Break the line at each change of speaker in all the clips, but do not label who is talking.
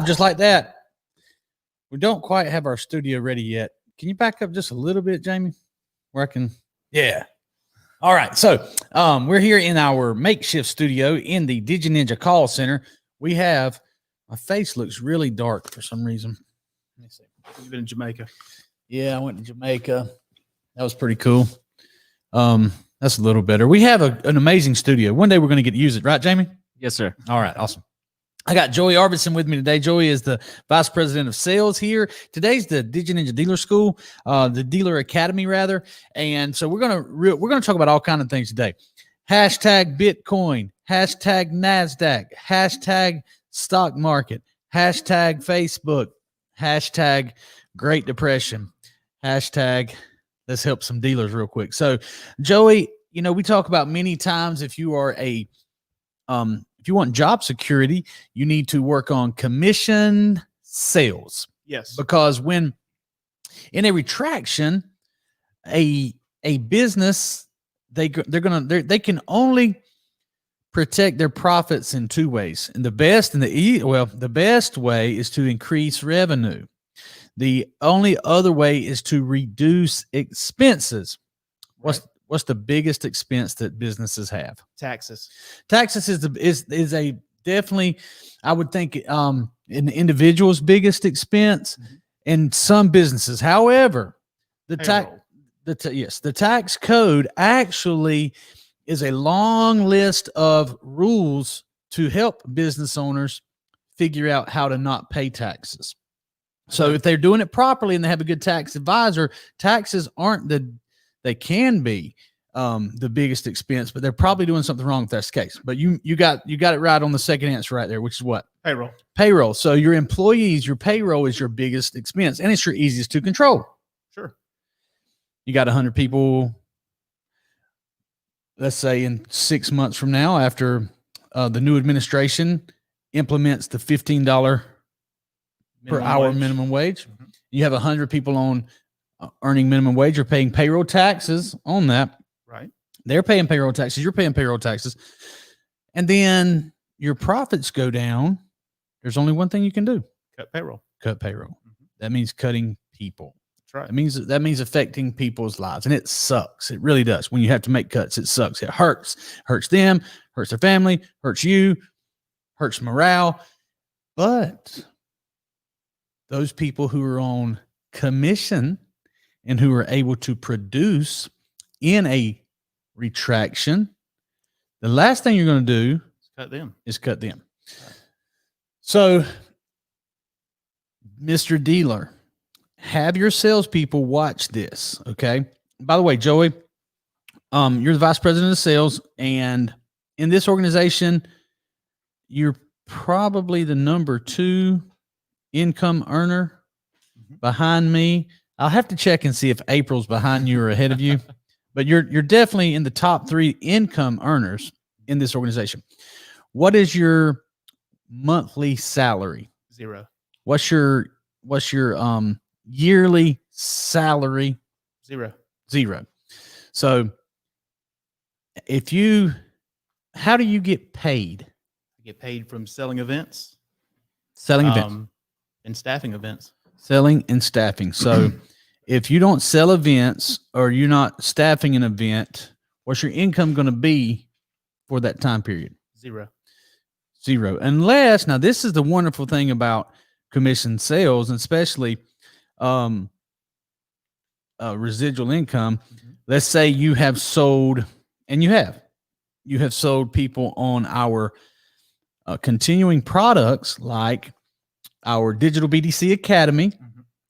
just like that. We don't quite have our studio ready yet. Can you back up just a little bit, Jamie? Where I can, yeah. All right. So we're here in our makeshift studio in the DigiNinja call center. We have, my face looks really dark for some reason. Let me see.
You've been in Jamaica.
Yeah, I went to Jamaica. That was pretty cool. That's a little better. We have an amazing studio. One day we're going to get to use it, right, Jamie?
Yes, sir.
All right, awesome. I got Joey Arvidson with me today. Joey is the Vice President of Sales here. Today's the DigiNinja Dealer School, the Dealer Academy, rather. And so we're gonna talk about all kinds of things today. Hashtag Bitcoin, hashtag NASDAQ, hashtag stock market, hashtag Facebook, hashtag Great Depression, hashtag let's help some dealers real quick. So, Joey, you know, we talk about many times if you are if you want job security, you need to work on commission sales.
Yes.
Because when in a retraction, a business, they can only protect their profits in two ways. And the best way is to increase revenue. The only other way is to reduce expenses.
Right.
What's the biggest expense that businesses have?
Taxes.
Taxes is a definitely, I would think, an individual's biggest expense in some businesses. However, the tax code actually is a long list of rules to help business owners figure out how to not pay taxes. So if they're doing it properly and they have a good tax advisor, taxes aren't they can be the biggest expense, but they're probably doing something wrong if that's the case. But you got it right on the second answer right there, which is what? Payroll. So your employees, your payroll is your biggest expense, and it's your easiest to control.
Sure. You
got 100 people, let's say in 6 months from now, after the new administration implements the $15 per hour minimum wage. You have 100 people on earning minimum wage. You're paying payroll taxes on that.
Right.
They're paying payroll taxes. You're paying payroll taxes. And then your profits go down. There's only one thing you can do.
Cut payroll.
That means cutting people.
That's right.
That means affecting people's lives. And it sucks. It really does. When you have to make cuts, it sucks. It hurts them, hurts their family, hurts you, hurts morale. But those people who are on commission and who are able to produce in a retraction, the last thing you're going to do is cut them. Right. So, Mr. Dealer, have your salespeople watch this, okay? By the way, Joey, you're the Vice President of Sales, and in this organization, you're probably the number 2 income earner behind me. I'll have to check and see if April's behind you or ahead of you, but you're definitely in the top 3 income earners in this organization. What is your monthly salary?
0.
What's your yearly salary?
0.
So how do you get paid?
I get paid from selling events. And staffing events.
Selling and staffing. So if you don't sell events or you're not staffing an event, what's your income going to be for that time period?
0.
Unless, now this is the wonderful thing about commission sales, and especially residual income. Let's say you have sold, and you have sold people on our continuing products like our Digital BDC Academy.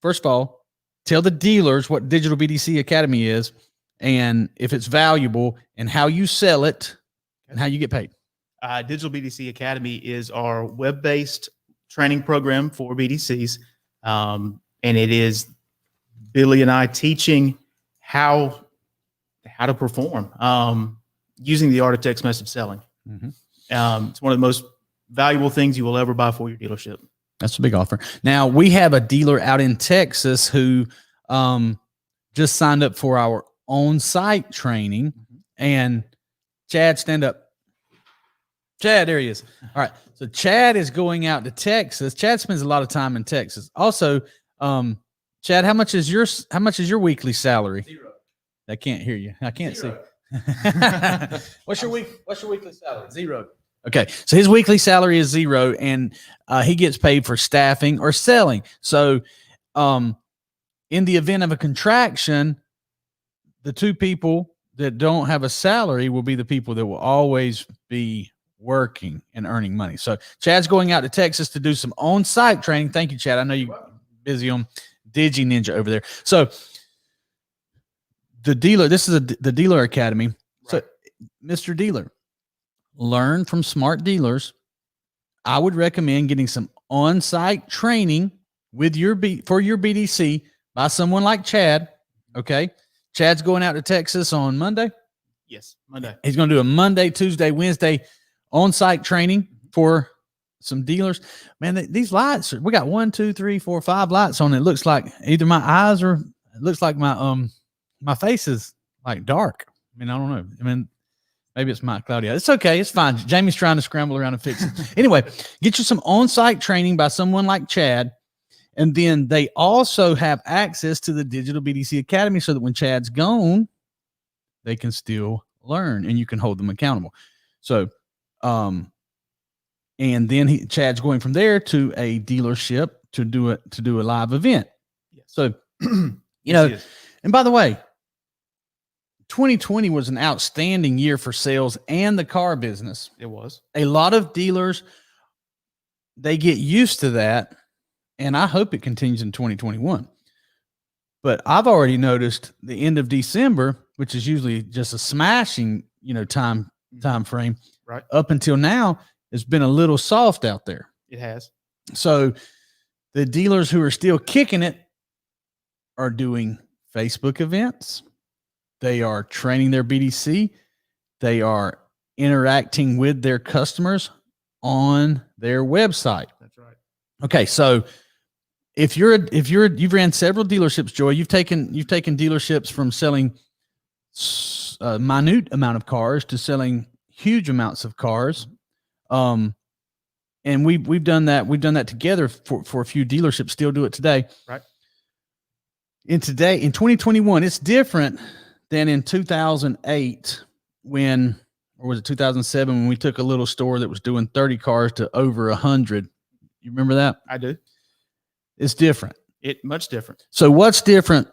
First of all, tell the dealers what Digital BDC Academy is and if it's valuable and how you sell it and how you get paid.
Digital BDC Academy is our web-based training program for BDCs. And it is Billy and I teaching how to perform using the art of text message selling. It's one of the most valuable things you will ever buy for your dealership.
That's a big offer. Now, we have a dealer out in Texas who just signed up for our on-site training. And Chad, stand up. Chad, there he is. All right. So Chad is going out to Texas. Chad spends a lot of time in Texas. Also, Chad, how much is your weekly salary?
0.
I can't hear you. I can't
0.
see. What's your weekly salary? 0. Okay. So his weekly salary is 0, and he gets paid for staffing or selling. So in the event of a contraction, the two people that don't have a salary will be the people that will always be working and earning money. So Chad's going out to Texas to do some on-site training. Thank you, Chad. I know you're busy on DigiNinja over there. So the dealer, this is the dealer academy. Right. So Mr. Dealer, learn from smart dealers. I would recommend getting some on-site training with for your BDC by someone like Chad. Okay. Chad's going out to Texas on Monday.
Yes, Monday. He's
going to do a Monday, Tuesday, Wednesday on-site training for some dealers. Man, these lights, we got 1, 2, 3, 4, 5 lights on. It looks like either my eyes or it looks like my face is like dark. I mean, I don't know. I mean, maybe it's my cloudy eyes. It's okay. It's fine. Jamie's trying to scramble around and fix it. Anyway, get you some on-site training by someone like Chad. And then they also have access to the Digital BDC Academy so that when Chad's gone, they can still learn and you can hold them accountable. So, and then Chad's going from there to a dealership to do a live event. Yes. So, you know, and by the way, 2020 was an outstanding year for sales and the car business.
It was. A
lot of dealers, they get used to that. And I hope it continues in 2021. But I've already noticed the end of December, which is usually just a smashing, time frame.
Right.
Up until now, it's been a little soft out there.
It has.
So the dealers who are still kicking it are doing Facebook events. They are training their BDC. They are interacting with their customers on their website.
That's right.
Okay, so you've ran several dealerships, Joey. You've taken dealerships from selling a minute amount of cars to selling huge amounts of cars. And we've done that. We've done that together for a few dealerships. Still do it today.
Right.
In 2021, it's different than in 2008 or was it 2007 when we took a little store that was doing 30 cars to over 100. You remember that?
I do.
It's different.
Much different.
So what's different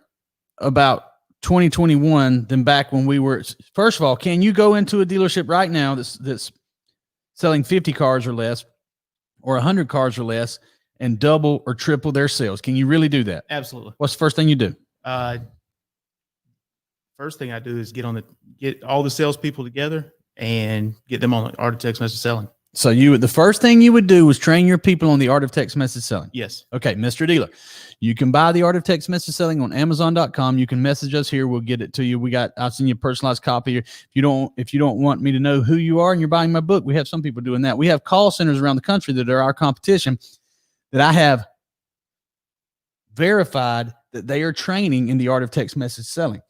about 2021 than back when we were? First of all, can you go into a dealership right now that's selling 50 cars or less or 100 cars or less and double or triple their sales? Can you really do that?
Absolutely.
What's the first thing you do?
First thing I do is get all the salespeople together and get them on the art of text message selling.
So the first thing you would do was train your people on the art of text message selling.
Yes.
Okay, Mr. Dealer, you can buy the art of text message selling on Amazon.com. You can message us here. We'll get it to you. I'll send you a personalized copy. If you don't want me to know who you are and you're buying my book, we have some people doing that. We have call centers around the country that are our competition that I have verified that they are training in the art of text message selling.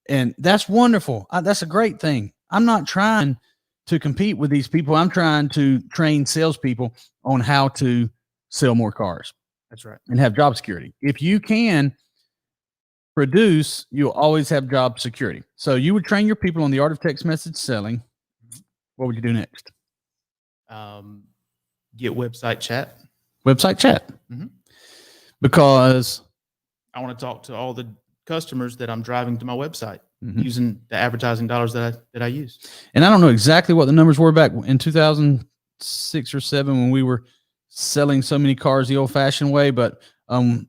And that's wonderful. That's a great thing. I'm not trying to compete with these people. I'm trying to train salespeople on how to sell more cars.
That's right.
And have job security. If you can produce, you'll always have job security. So you would train your people on the art of text message selling. What would you do next?
Get website chat.
Website chat.
Mm-hmm.
Because
I want to talk to all the customers that I'm driving to my website.
Mm-hmm.
Using the advertising dollars that I use.
And I don't know exactly what the numbers were back in 2006 or 7 when we were selling so many cars the old-fashioned way, but a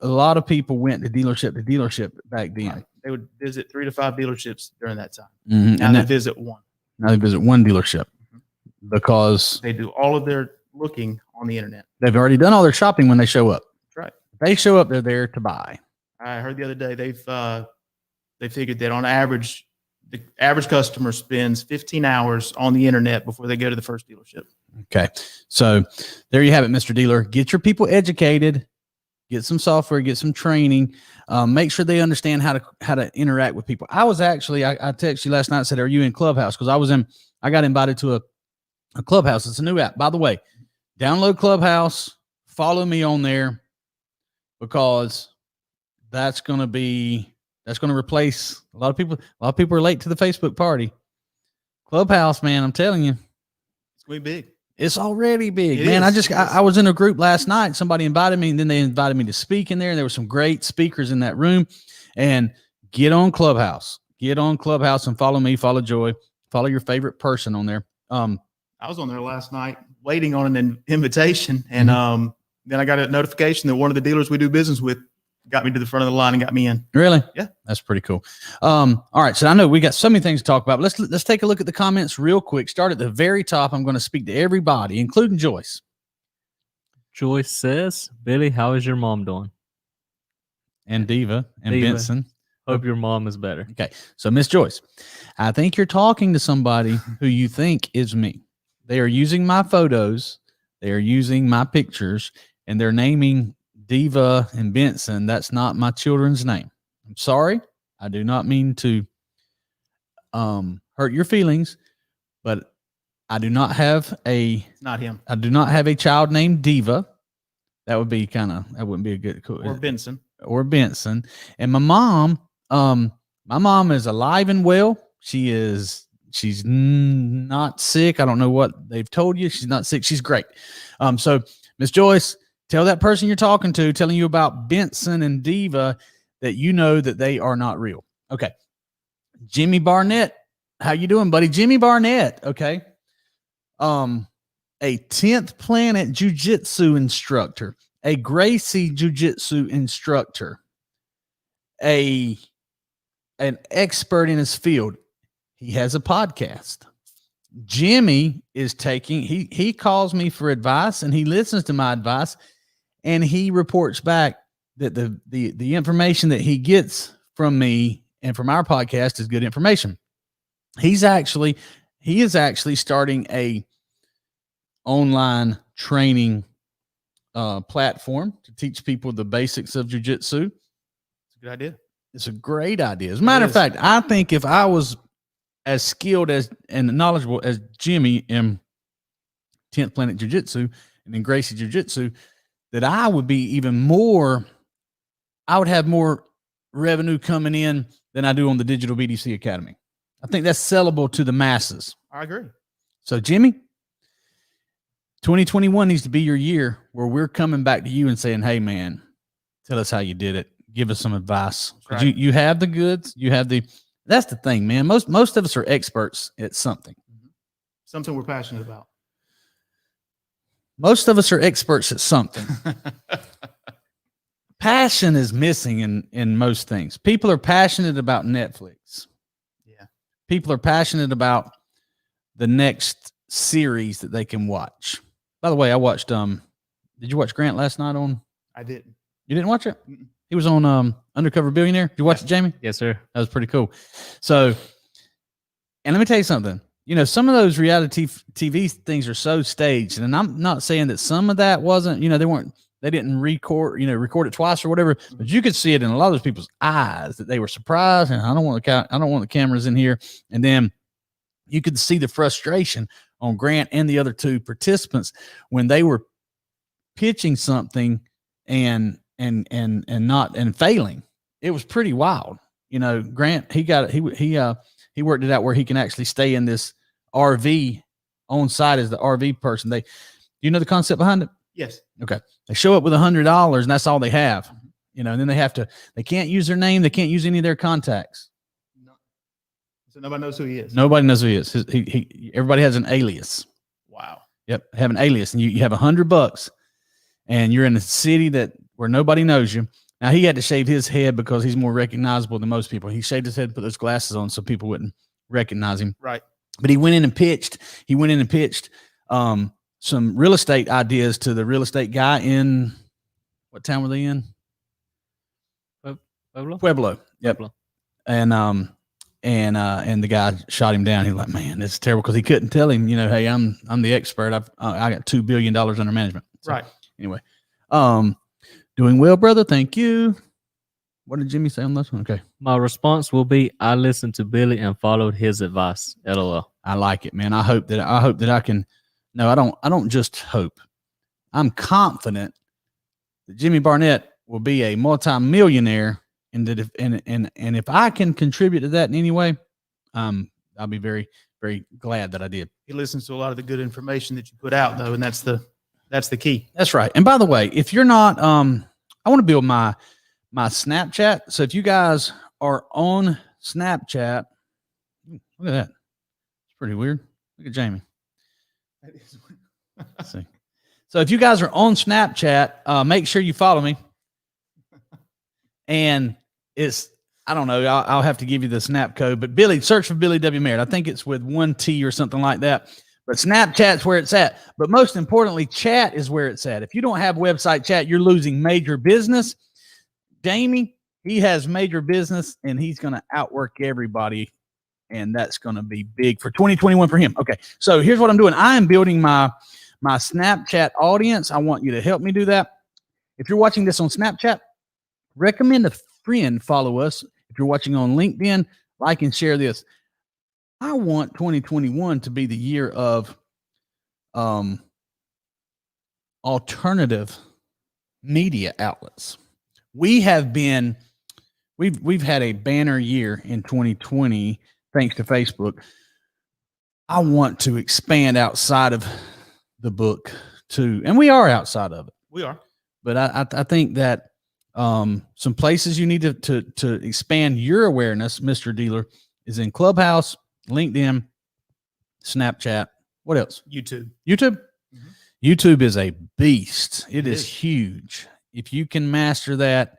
lot of people went to dealership back then.
Right. They would visit 3 to 5 dealerships during that time.
Mm-hmm.
Now they visit one.
Now they visit one dealership because
they do all of their looking on the internet.
They've already done all their shopping when they show up.
That's right.
They show up, they're there to buy.
I heard the other day they figured that on average, the average customer spends 15 hours on the internet before they go to the first dealership.
Okay. So there you have it, Mr. Dealer. Get your people educated, get some software, get some training, make sure they understand how to interact with people. I texted you last night and said, are you in Clubhouse? Because I got invited to a Clubhouse. It's a new app. By the way, download Clubhouse, follow me on there, because that's going to replace a lot of people. A lot of people are late to the Facebook party. Clubhouse, man, I'm telling you,
it's going to be big.
It's already big, man. I was in a group last night. Somebody invited me, and then they invited me to speak in there. And there were some great speakers in that room. And get on Clubhouse. Get on Clubhouse and follow me, follow Joy, follow your favorite person on there.
I was on there last night waiting on an invitation, and then I got a notification that one of the dealers we do business with got me to the front of the line and got me in.
Really?
Yeah.
That's pretty cool. All right. So I know we got so many things to talk about, but let's take a look at the comments real quick. Start at the very top. I'm going to speak to everybody, including Joyce.
Joyce says, Billy, how is your mom doing?
And Diva and
Diva.
Benson.
Hope your mom is better.
Okay. So Miss Joyce, I think you're talking to somebody who you think is me. They are using my photos. They are using my pictures, and they're naming Diva and Benson. That's not my children's name. I'm sorry. I do not mean to hurt your feelings, but I do not have
It's not him.
I do not have a child named Diva. That wouldn't be a good cool.
Or Benson.
Or Benson. And my mom is alive and well. She's not sick. I don't know what they've told you. She's not sick. She's great. So Miss Joyce, tell that person you're talking to, telling you about Benson and Diva, that you know that they are not real. Okay. Jimmy Barnett. How you doing, buddy? Jimmy Barnett. Okay. A 10th Planet Jiu-Jitsu instructor, a Gracie Jiu-Jitsu instructor, an expert in his field. He has a podcast. Jimmy is he calls me for advice, and he listens to my advice, and he reports back that the information that he gets from me and from our podcast is good information. He is actually starting a online training platform to teach people the basics of jiu-jitsu.
It's a good idea.
It's a great idea. As a matter of fact, I think if I was as skilled and knowledgeable as Jimmy in 10th Planet Jiu-Jitsu and in Gracie Jiu-Jitsu, that I would have more revenue coming in than I do on the Digital BDC Academy. I think that's sellable to the masses.
I agree.
So Jimmy, 2021 needs to be your year where we're coming back to you and saying, hey man, tell us how you did it. Give us some advice.
Right.
You have the goods. That's the thing, man. Most of us are experts at something.
Something we're passionate about.
Most of us are experts at something. Passion is missing in most things. People are passionate about Netflix.
Yeah.
People are passionate about the next series that they can watch. By the way, I watched, did you watch Grant last night on?
I didn't.
You didn't watch it?
Mm-mm.
He was on Undercover Billionaire. Did you watch it, Jamie?
Yes, sir.
That was pretty cool. So, and let me tell you something. You know, some of those reality TV things are so staged, and I'm not saying that some of that wasn't, they didn't record it twice or whatever, but you could see it in a lot of those people's eyes that they were surprised, and I don't want the cameras in here. And then you could see the frustration on Grant and the other two participants when they were pitching something and failing. It was pretty wild. Grant, he worked it out where he can actually stay in this RV on site as the RV person. Do you know the concept behind it?
Yes.
Okay. They show up with $100 and that's all they have, and then they can't use their name. They can't use any of their contacts.
No. So nobody knows who he is.
Nobody knows who he is. Everybody has an alias.
Wow.
Yep. Have an alias, and you have $100 and you're in a city where nobody knows you. Now he had to shave his head because he's more recognizable than most people. He shaved his head, put those glasses on so people wouldn't recognize him.
Right.
But he went in and pitched some real estate ideas to the real estate guy in, what town were they in? Pueblo. Yep.
Pueblo.
And the guy shot him down. He was like, man, this is terrible, because he couldn't tell him, hey, I'm the expert. I got $2 billion under management. So,
right.
Anyway, Doing well, brother. Thank you. What did Jimmy say on this one? Okay.
My response will be, I listened to Billy and followed his advice. LOL.
I like it, man. I hope that I can. No, I don't just hope. I'm confident that Jimmy Barnett will be a multi-millionaire, and that if I can contribute to that in any way, I'll be very, very glad that I did.
He listens to a lot of the good information that you put out, though, and that's the key.
That's right. And by the way, if you're not, I want to build my Snapchat. So if you guys are on Snapchat, look at that. It's pretty weird. Look at Jamie. Let's see. So if you guys are on Snapchat, make sure you follow me. And I don't know, I'll have to give you the Snap code, but Billy, search for Billy W. Merritt. I think it's with 1 T or something like that. But Snapchat's where it's at. But most importantly, chat is where it's at. If you don't have website chat, you're losing major business. Jamie, he has major business, and he's going to outwork everybody, and that's going to be big for 2021 for him. Okay, so here's what I'm doing. I am building my Snapchat audience. I want you to help me do that. If you're watching this on Snapchat, recommend a friend follow us. If you're watching on LinkedIn, like and share this. I want 2021 to be the year of alternative media outlets. We've had a banner year in 2020 thanks to Facebook. I want to expand outside of the book too, and we are outside of it.
We are,
but I think that some places you need to expand your awareness, Mr. Dealer, is in Clubhouse, LinkedIn, Snapchat. What else?
YouTube.
Mm-hmm. YouTube is a beast. It is huge. If you can master that,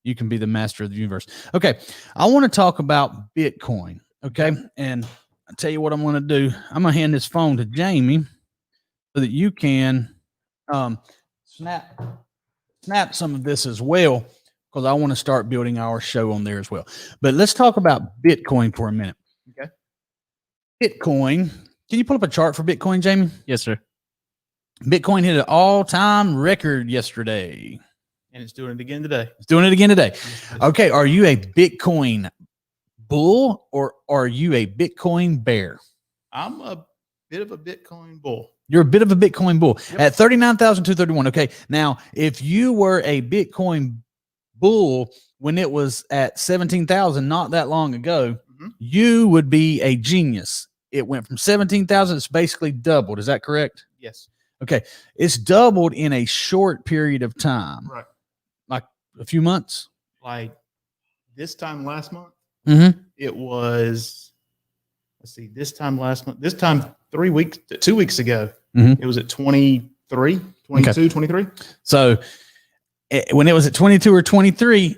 you can be the master of the universe. Okay. I want to talk about Bitcoin. Okay. And I'll tell you what I'm going to do. I'm going to hand this phone to Jamie so that you can snap some of this as well, because I want to start building our show on there as well. But let's talk about Bitcoin for a minute.
Okay.
Bitcoin. Can you pull up a chart for Bitcoin, Jamie?
Yes, sir.
Bitcoin hit an all-time record yesterday.
And it's doing it again today.
It's doing it again today. Okay. Are you a Bitcoin bull or are you a Bitcoin bear?
I'm a bit of a Bitcoin bull.
You're a bit of a Bitcoin bull.
Yep.
At 39,231. Okay. Now, if you were a Bitcoin bull when it was at 17,000 not that long ago, you would be a genius. It went from 17,000. It's basically doubled. Is that correct?
Yes.
Okay. It's doubled in a short period of time.
Right.
Like a few months.
Like this time last month,
Mm-hmm.
it was, let's see, this time last month, this time 2 weeks ago,
Mhm.
it was at 23, 22, 23.
So when it was at 22 or 23,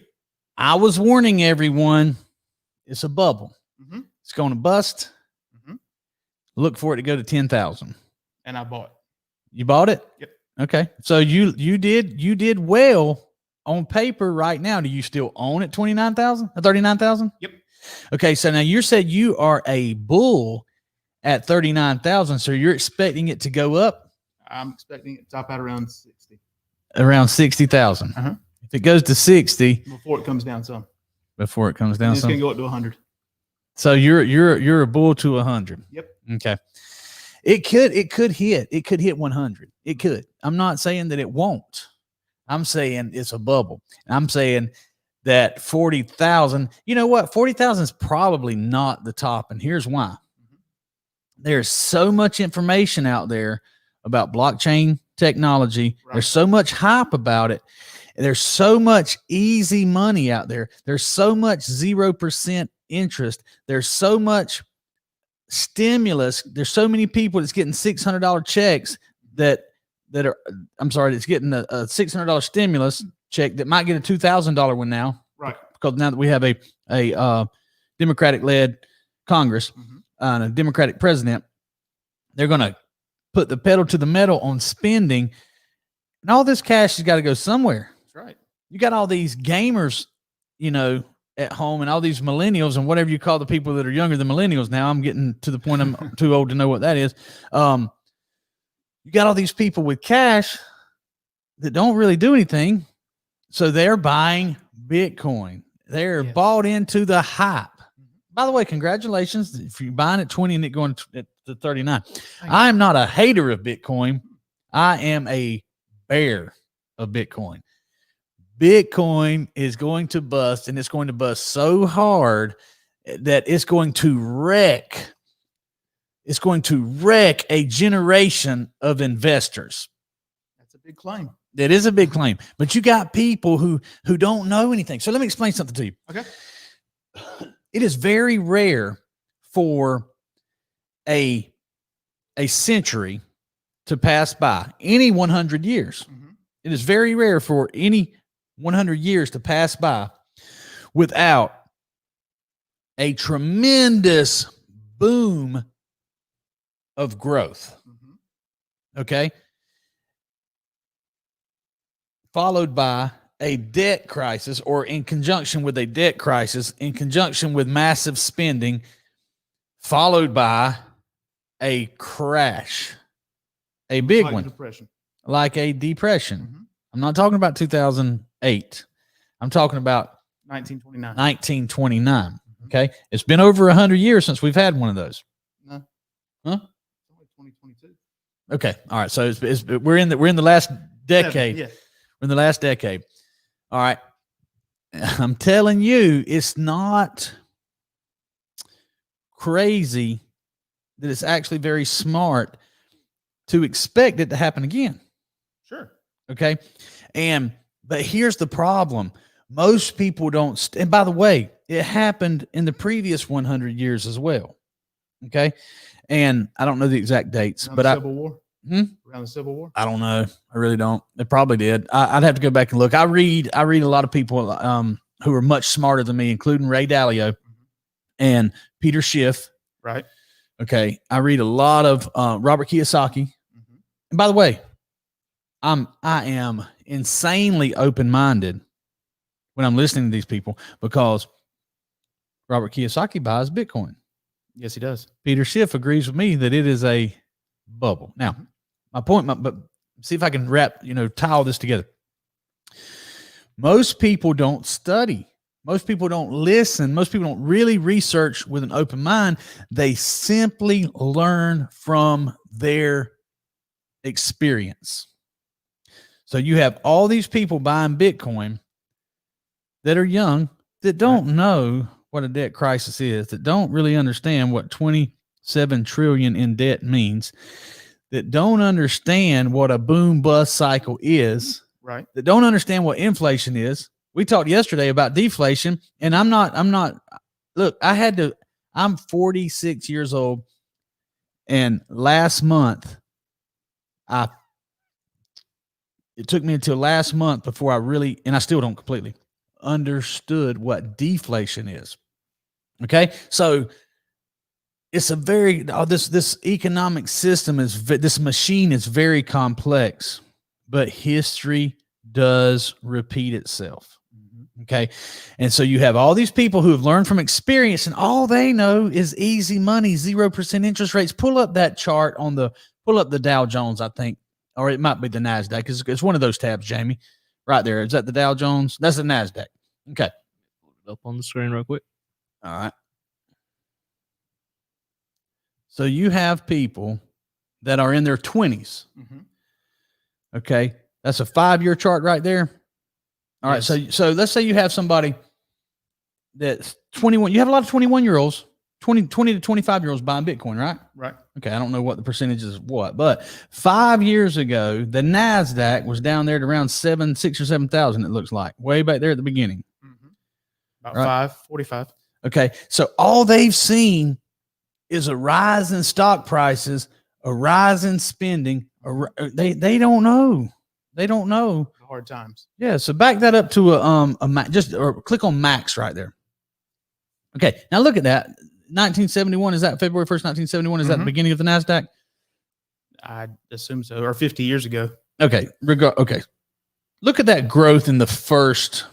I was warning everyone, it's a bubble.
Mm-hmm.
It's going to bust.
Mm-hmm.
Look for it to go to 10,000.
And I bought.
You bought it?
Yep.
Okay. So you did well on paper right now. Do you still own it 29,000 or 39,000?
Yep.
Okay. So now you said you are a bull at 39,000. So you're expecting it to go up?
I'm expecting it to top out around 60.
Around 60,000.
Uh-huh.
If it goes to 60
Before it comes down some.
before it comes down
It's
some.
going to go up to 100.
So you're a bull to 100.
Yep.
Okay. It could hit 100. It could. I'm not saying that it won't. I'm saying it's a bubble. I'm saying that 40,000, you know what? 40,000 is probably not the top. And here's why. There's so much information out there about blockchain technology. Right. There's so much hype about it. There's so much easy money out there. There's so much 0% interest. There's so much stimulus. There's so many people that's getting $600 checks that's getting a $600 stimulus check that might get a $2,000 one now.
Right.
Because now that we have a Democratic-led Congress and a Democratic president, they're going to put the pedal to the metal on spending. And all this cash has got to go somewhere.
That's right. You
got all these gamers, at home, and all these millennials and whatever you call the people that are younger than millennials. Now I'm getting to the point I'm too old to know what that is. You got all these people with cash that don't really do anything. So they're buying Bitcoin. They're
Yes.
bought into the hype. By the way, congratulations if you're buying at 20 and it going to 39. I am not a hater of Bitcoin. I am a bear of Bitcoin. Bitcoin is going to bust, and it's going to bust so hard that it's going to wreck. It's going to wreck a generation of investors.
That's a big claim.
That is a big claim, but you got people who don't know anything. So let me explain something to you.
Okay.
It is very rare for a century to pass by, any 100 years.
Mhm.
It is very rare for any 100 years to pass by without a tremendous boom of growth.
Mhm.
Okay. Followed by a debt crisis, or in conjunction with a debt crisis, in conjunction with massive spending, followed by a crash, a big
Like
one,
depression.
like a depression.
Mhm.
I'm not talking about 2008. I'm talking about
1929.
1929. Okay. It's been over 100 years since we've had one of those.
No.
Huh?
It's only 2022.
Okay. All right. So we're in the last decade.
Yeah.
We're in the last decade. All right. I'm telling you, it's not crazy that it's actually very smart to expect it to happen again.
Sure.
Okay. But here's the problem. Most people don't. And by the way, it happened in the previous 100 years as well. Okay. And I don't know the exact dates,
Around
but
the Civil War.
Hmm?
Around the Civil War.
I don't know. I really don't. It probably did. I'd have to go back and look. I read a lot of people who are much smarter than me, including Ray Dalio and Peter Schiff.
Right.
Okay. I read a lot of Robert Kiyosaki.
Mhm.
And by the way, I am insanely open-minded when I'm listening to these people, because Robert Kiyosaki buys Bitcoin.
Yes, he does.
Peter Schiff agrees with me that it is a bubble. Now, my point, but see if I can tie all this together. Most people don't study. Most people don't listen. Most people don't really research with an open mind. They simply learn from their experience. So you have all these people buying Bitcoin that are young, that don't know what a debt crisis is, that don't really understand what 27 trillion in debt means, that don't understand what a boom bust cycle is,
Right.
that don't understand what inflation is. We talked yesterday about deflation, and look, I'm 46 years old, and last month it took me until last month before I really, and I still don't completely understood what deflation is. Okay. So it's a very, this economic system this machine is very complex, but history does repeat itself. Okay. And so you have all these people who have learned from experience, and all they know is easy money, 0% interest rates. Pull up that chart pull up the Dow Jones, I think, or it might be the NASDAQ. It's one of those tabs, Jamie, right there. Is that the Dow Jones? That's the NASDAQ. Okay.
Up on the screen real quick.
All right. So you have people that are in their 20s.
Mhm.
Okay. That's a 5-year chart right there. All right.
Yes.
So let's say you have somebody that's 21. You have a lot of 21-year-olds, 20 to 25-year-olds buying Bitcoin, right?
Right.
Okay. I don't know what the percentage is, but 5 years ago, the NASDAQ was down there at around 6 or 7,000. It looks like way back there at the beginning.
Mhm. About
Right.
45.
Okay. So all they've seen is a rise in stock prices, a rise in spending. They don't know. They don't know.
The hard times.
Yeah. So back that up to or click on max right there. Okay. Now look at that. 1971. Is that February 1st, 1971? Is that the beginning of the NASDAQ?
I assume so. Or 50 years ago.
Okay. Okay. Look at that growth in the first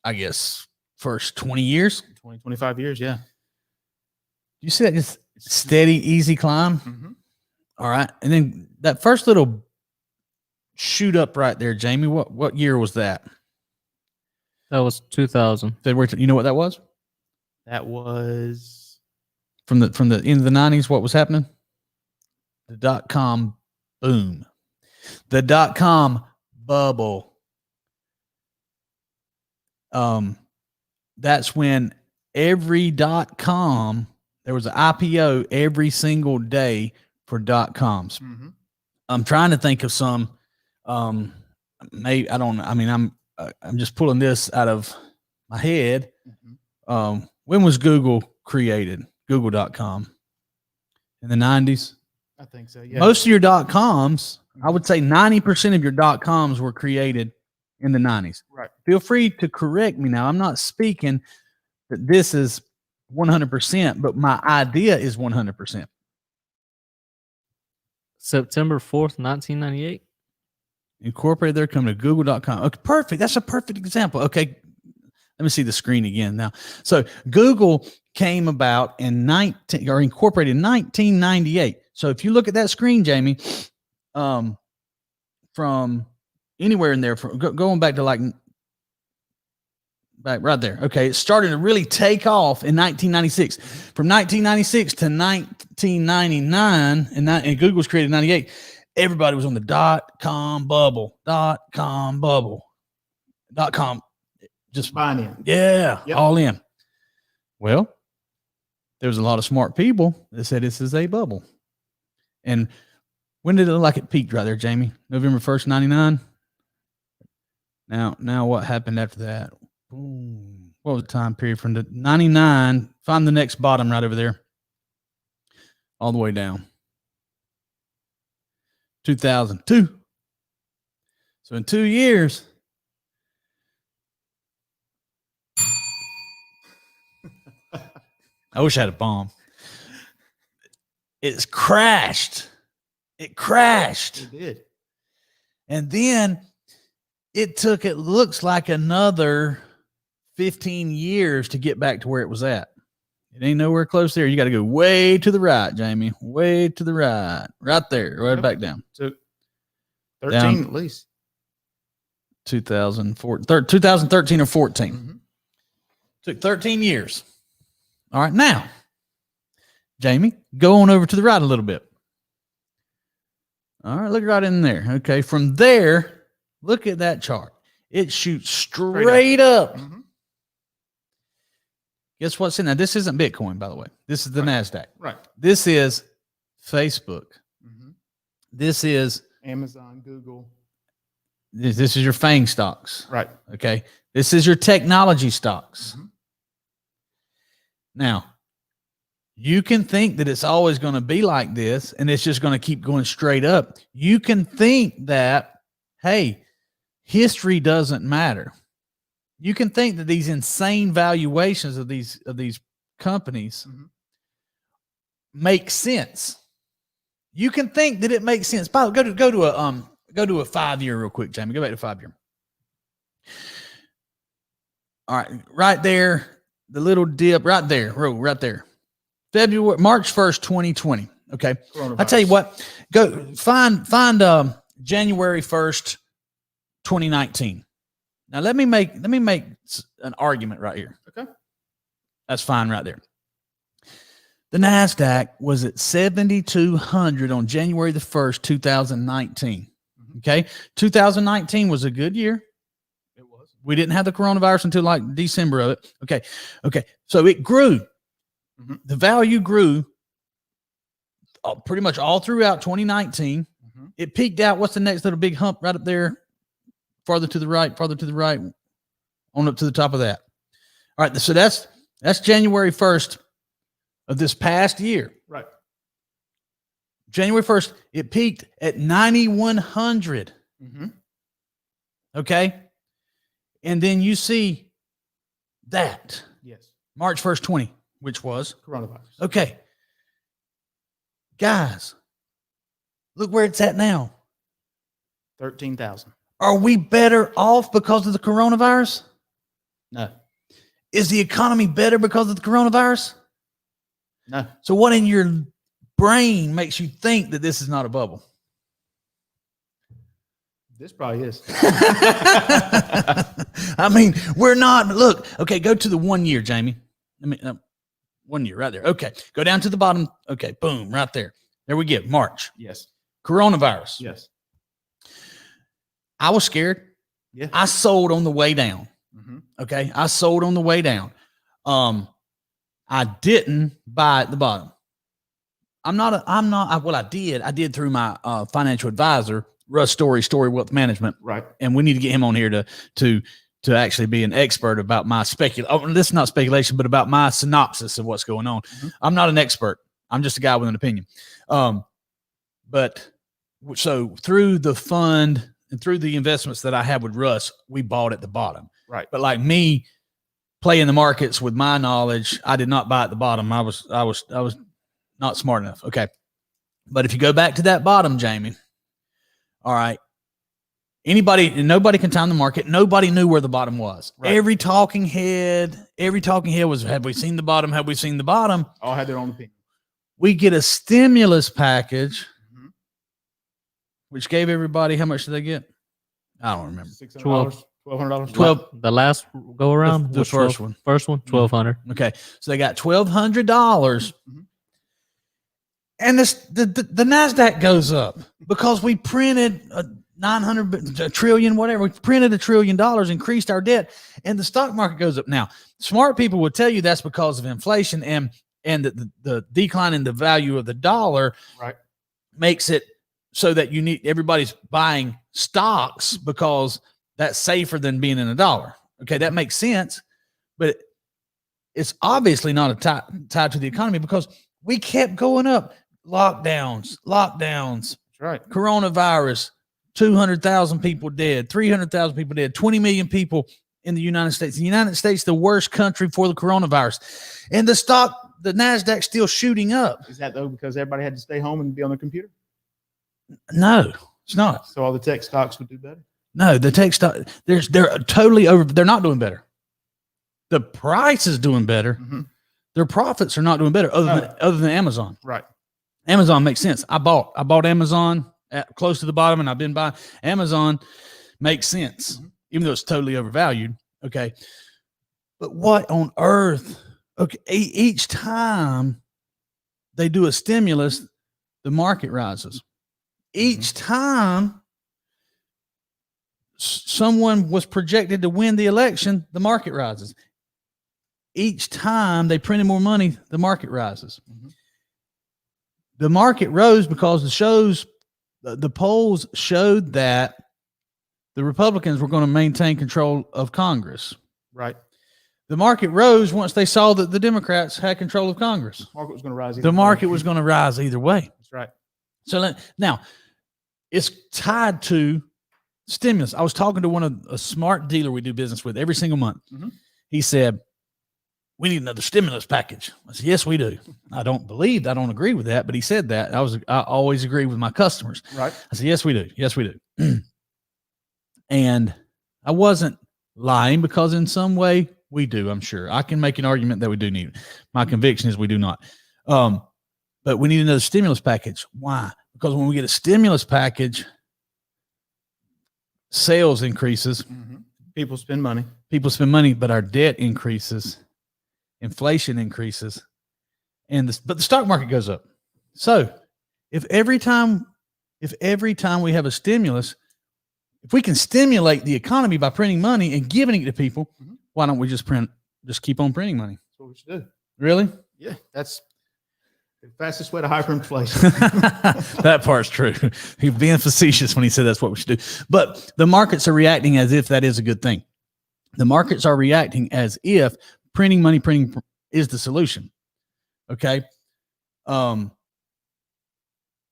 20 years.
20, 25 years. Yeah.
You see that just steady, easy climb?
Mhm.
All right. And then that first little shoot up right there, Jamie, what year was that?
That was 2000.
February. You know what that was?
That was
From the end of the 90s, what was happening? The dot-com boom. The dot-com bubble. That's when every .com, there was an IPO every single day for .coms.
mm-hmm.
I'm trying to think of some, maybe, I don't know. I mean, I'm just pulling this out of my head.
Mm-hmm.
When was Google created? Google.com in the 90s.
I think so. Yeah.
Most of your .coms, I would say 90% of your .coms were created in the 90s.
Right.
Feel free to correct me now. I'm not speaking that this is 100%, but my idea is 100%.
September 4th, 1998.
Incorporated there, come to google.com. Okay, perfect. That's a perfect example. Okay. Let me see the screen again now. So Google came about in incorporated in 1998. So if you look at that screen, Jamie, from anywhere in there, going back to back right there. Okay. It started to really take off in 1996. From 1996 to 1999, and Google was created in 98. Everybody was on the .com bubble. .com. Just
buying in.
Yeah.
Yep.
All in. Well, there was a lot of smart people that said this is a bubble. And when did it look like it peaked right there, Jamie? November 1st, 99. Now what happened after that? Boom. What was the time period from the 99? Find the next bottom right over there. All the way down. 2002. So in 2 years, I wish I had a bomb. It's crashed. It crashed.
It did.
And then it looks like another 15 years to get back to where it was at. It ain't nowhere close there. You got to go way to the right, Jamie. Way to the right. Right there. Right back down.
Took 13
Down.
at least.
2013 or 14.
Mm-hmm.
Took 13 years. All right. Now, Jamie, go on over to the right a little bit. All right. Look right in there. Okay. From there, look at that chart. It shoots straight up.
Mm-hmm.
Guess what's in there? This isn't Bitcoin, by the way. This is the NASDAQ.
Right.
This is Facebook.
Mm-hmm.
This is
Amazon, Google.
This is your FANG stocks.
Right.
Okay. This is your technology stocks.
Mm-hmm.
Now, you can think that it's always going to be like this and it's just going to keep going straight up. You can think that, hey, history doesn't matter. You can think that these insane valuations of these companies
mm-hmm.
make sense. You can think that it makes sense. Go to a 5 year real quick, Jamie. Go back to 5 year. All right, right there, the little dip right there, right there. March 1st, 2020. Okay. I tell you what, go find January 1st, 2019. Now let me make an argument right here.
Okay.
That's fine right there. The NASDAQ was at 7,200 on January the 1st, 2019.
Mm-hmm.
Okay. 2019 was a good year.
It was.
We didn't have the coronavirus until like December of it. Okay. Okay. So it grew.
Mm-hmm.
The value grew pretty much all throughout 2019.
Mm-hmm.
It peaked out. What's the next little big hump right up there? Farther to the right, on up to the top of that. All right. So that's January 1st of this past year.
Right.
January 1st, it peaked at 9,100.
Mm-hmm.
Okay. And then you see that.
Yes.
March 1st, 20, which was
Coronavirus.
okay. Guys, look where it's at now.
13,000.
Are we better off because of the coronavirus?
No.
Is the economy better because of the coronavirus?
No.
So what in your brain makes you think that this is not a bubble?
This probably is.
I I mean, we're not. Look, okay, go to the 1 year, Jamie. I mean, 1 year right there. Okay, go down to the bottom. Okay, boom, right there. There we go. March.
Yes.
Coronavirus.
Yes.
I was scared.
Yeah.
I sold on the way down.
Mm-hmm.
Okay, I sold on the way down. I didn't buy at the bottom. Well, I did through my financial advisor, Russ Story Wealth Management.
Right.
And we need to get him on here to actually be an expert about my this is not speculation, but about my synopsis of what's going on.
Mm-hmm.
I'm not an expert. I'm just a guy with an opinion. But so through the fund and through the investments that I have with Russ, we bought at the bottom.
Right.
But like me playing the markets with my knowledge, I did not buy at the bottom. I was not smart enough. Okay. But if you go back to that bottom, Jamie, all right, nobody can time the market. Nobody knew where the bottom was.
Right.
Every talking head was, have we seen the bottom? Have we seen the bottom?
All had their own opinion.
We get a stimulus package,
Mm-hmm.
which gave everybody, how much did they get? I don't remember.
$600, $1,200.
12.
The last go around,
The
was
first
12
one.
First one, 1,200.
Okay. So they got $1,200.
Mhm.
And the NASDAQ goes up because we printed a trillion, whatever. We printed $1 trillion, increased our debt, and the stock market goes up. Now, smart people would tell you that's because of inflation and the decline in the value of the dollar
Right.
makes it so that everybody's buying stocks because that's safer than being in a dollar. Okay, that makes sense, but it's obviously not tied to the economy because we kept going up. Lockdowns,
That's right.
coronavirus, 200,000 people dead, 300,000 people dead, 20 million people in the United States. The United States, the worst country for the coronavirus. And the NASDAQ still shooting up.
Is that though because everybody had to stay home and be on their computer?
No, it's not.
So all the tech stocks would do better?
No, the tech stock, they're totally over. They're not doing better. The price is doing better.
Mm-hmm.
Their profits are not doing better other than Amazon.
Right.
Amazon makes sense. I bought Amazon at close to the bottom, and I've been buying. Amazon makes sense, even though it's totally overvalued. Okay. But what on earth? Okay. Each time they do a stimulus, the market rises. Each time someone was projected to win the election, the market rises. Each time they printed more money, the market rises.
Mm-hmm.
The market rose because the polls showed that the Republicans were going to maintain control of Congress.
Right.
The market rose once they saw that the Democrats had control of Congress.
The market was going to rise.
The market was going to rise either way.
That's right.
So now it's tied to stimulus. I was talking to a smart dealer we do business with every single month.
Mm-hmm.
He said, we need another stimulus package. I said, yes, we do. I don't agree with that, but he said that. I always agree with my customers.
Right.
I said, yes, we do. Yes, we do. And I wasn't lying because in some way we do, I'm sure. I can make an argument that we do need it. My conviction is we do not. But we need another stimulus package. Why? Because when we get a stimulus package, sales increases.
Mm-hmm. People spend money.
But our debt increases. Inflation increases, but the stock market goes up. So if every time we have a stimulus, if we can stimulate the economy by printing money and giving it to people,
mm-hmm.
why don't we just keep on printing money?
That's what we should do.
Really?
Yeah, that's the fastest way to hyperinflation.
That part's true. He's being facetious when he said that's what we should do. But the markets are reacting as if that is a good thing. The markets are reacting as if printing money is the solution. Okay.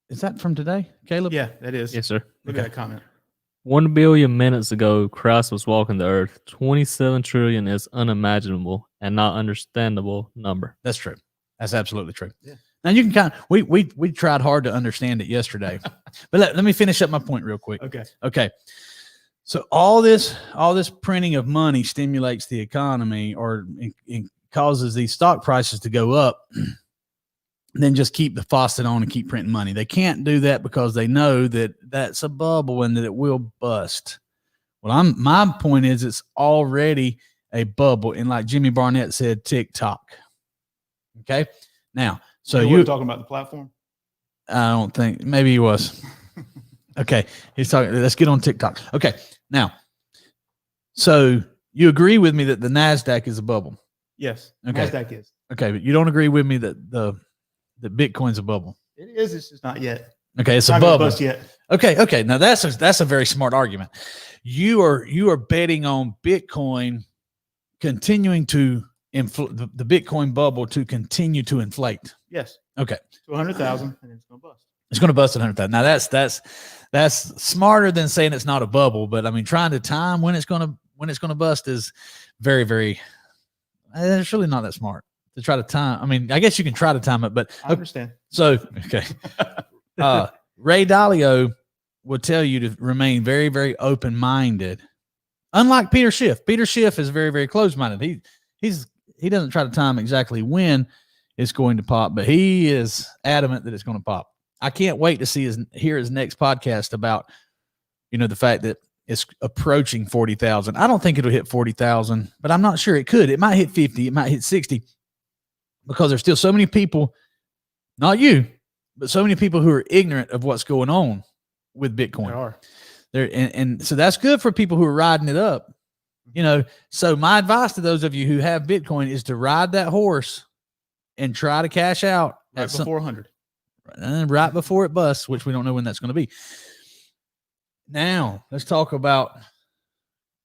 Is that from today, Caleb?
Yeah, that is.
Yes, sir.
Look at that comment.
1 billion minutes ago, Christ was walking the earth. 27 trillion is unimaginable and not understandable number.
That's true. That's absolutely true.
Yeah.
Now you can we tried hard to understand it yesterday, but let me finish up my point real quick. Okay. So all this printing of money stimulates the economy or it causes these stock prices to go up. Then just keep the faucet on and keep printing money. They can't do that because they know that that's a bubble and that it will bust Well, my point is it's already a bubble, and like Jimmy Barnett said, TikTok. Okay, now so
you
you
were talking about the platform.
I don't think maybe he was. Okay, he's talking. Let's get on TikTok. Okay, now, so you agree with me that the NASDAQ is a bubble?
Yes,
Okay.
NASDAQ is.
Okay, but you don't agree with me that that Bitcoin's a bubble?
It is. It's just not yet.
Okay, it's a
Not gonna
bubble.
bust yet.
Okay. Now that's a very smart argument. You are betting on Bitcoin continuing to the Bitcoin bubble to continue to inflate.
Yes.
Okay,
To 100,000, and it's going to bust.
it's going to bust 100,000. Now that's smarter than saying it's not a bubble. But I mean, trying to time when it's going to bust is very, very. It's really not that smart to try to time. I mean, I guess you can try to time it, but
I understand.
so okay. Ray Dalio will tell you to remain very, very open-minded. Unlike Peter Schiff. Peter Schiff is very, very closed-minded. He doesn't try to time exactly when it's going to pop, but he is adamant that it's going to pop. I can't wait to hear his next podcast about, the fact that it's approaching 40,000. I don't think it'll hit 40,000, but I'm not sure it could. It might hit 50. It might hit 60 because there's still so many people, not you, but so many people who are ignorant of what's going on with Bitcoin.
There are.
And so that's good for people who are riding it up, So my advice to those of you who have Bitcoin is to ride that horse and try to cash out
Right before 100.
Right before it busts, which we don't know when that's going to be. Now let's talk about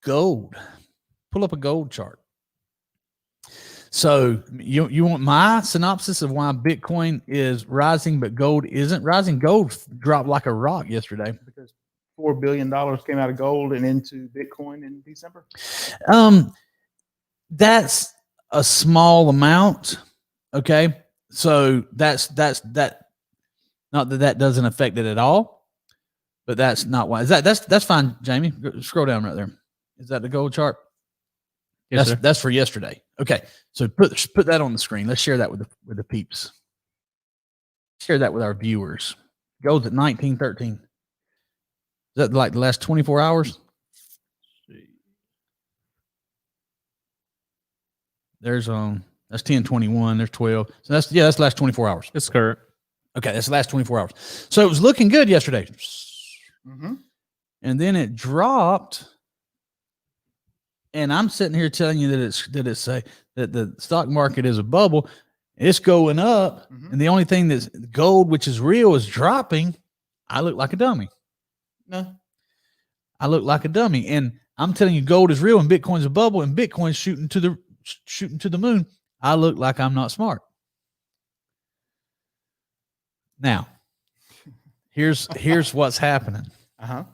gold. Pull up a gold chart. So you want my synopsis of why Bitcoin is rising, but gold isn't rising? Gold dropped like a rock yesterday.
Because $4 billion came out of gold and into Bitcoin in December.
That's a small amount. Okay. So that's not that doesn't affect it at all, but that's not why. That's fine, Jamie. Scroll down right there. Is that the gold chart?
Yes, sir.
That's for yesterday. Okay. So put that on the screen. Let's share that with the peeps. Share that with our viewers. Gold's at 1913. Is that like the last 24 hours? There's that's 1021. There's 12. So that's the last 24 hours.
It's current.
Okay, that's the last 24 hours. So it was looking good yesterday.
Mm-hmm.
And then it dropped. And I'm sitting here telling you that the stock market is a bubble. It's going up.
Mm-hmm.
And the only thing that's gold, which is real, is dropping. I look like a dummy.
No.
I look like a dummy. And I'm telling you, gold is real and Bitcoin's a bubble and Bitcoin's shooting to the moon. I look like I'm not smart. Now, here's what's happening.
Uh-huh.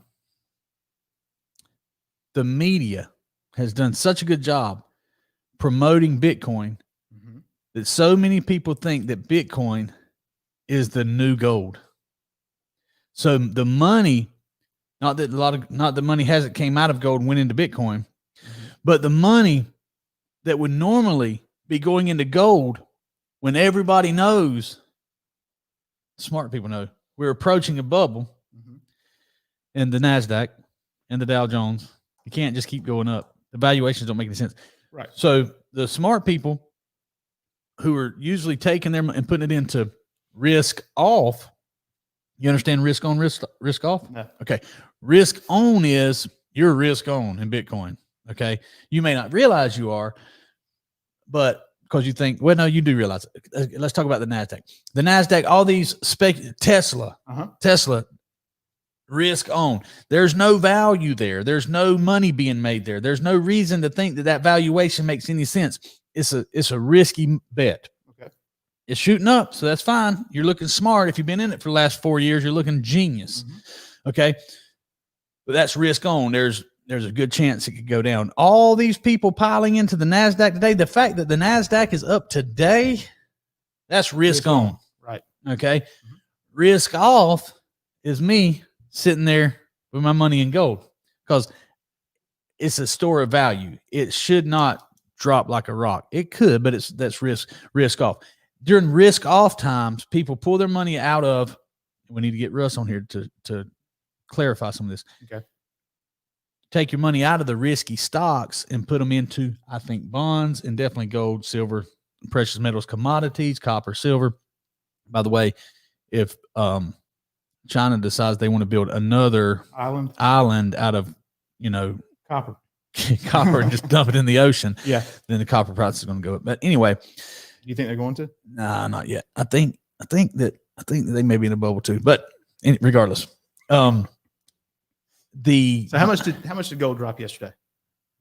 The media has done such a good job promoting Bitcoin that so many people think that Bitcoin is the new gold. So the money, not the money hasn't came out of gold and went into Bitcoin, but the money that would normally be going into gold when everybody knows, smart people know, we're approaching a bubble in the NASDAQ and the Dow Jones. You can't just keep going up. The valuations don't make any sense.
Right.
So the smart people who are usually taking them and putting it into risk off. You understand risk on, risk off?
No.
Okay. Risk on is you're risk on in Bitcoin. Okay. You may not realize you are, but because you think, well, no, you do realize it. Let's talk about the NASDAQ. The NASDAQ, all these Tesla, risk on. There's no value there. There's no money being made there. There's no reason to think that valuation makes any sense. It's a risky bet.
Okay.
It's shooting up, so that's fine. You're looking smart. If you've been in it for the last 4 years, you're looking genius. Okay. But that's risk on. There's a good chance it could go down. All these people piling into the NASDAQ today, the fact that the NASDAQ is up today, that's risk on.
Right.
Okay. Risk off is me sitting there with my money in gold because it's a store of value. It should not drop like a rock. It could, but that's risk off. During risk off times, people pull their money out of. We need to get Russ on here to clarify some of this.
Okay.
take your money out of the risky stocks and put them into, I think, bonds and definitely gold, silver, precious metals, commodities, copper, silver. By the way, if China decides they want to build another island out of,
copper,
copper and just dump it in the ocean,
yeah,
then the copper price is going to go up. But anyway,
do you think they're going to?
nah, not yet. I think that they may be in a bubble too. But regardless,
so how much did gold drop yesterday?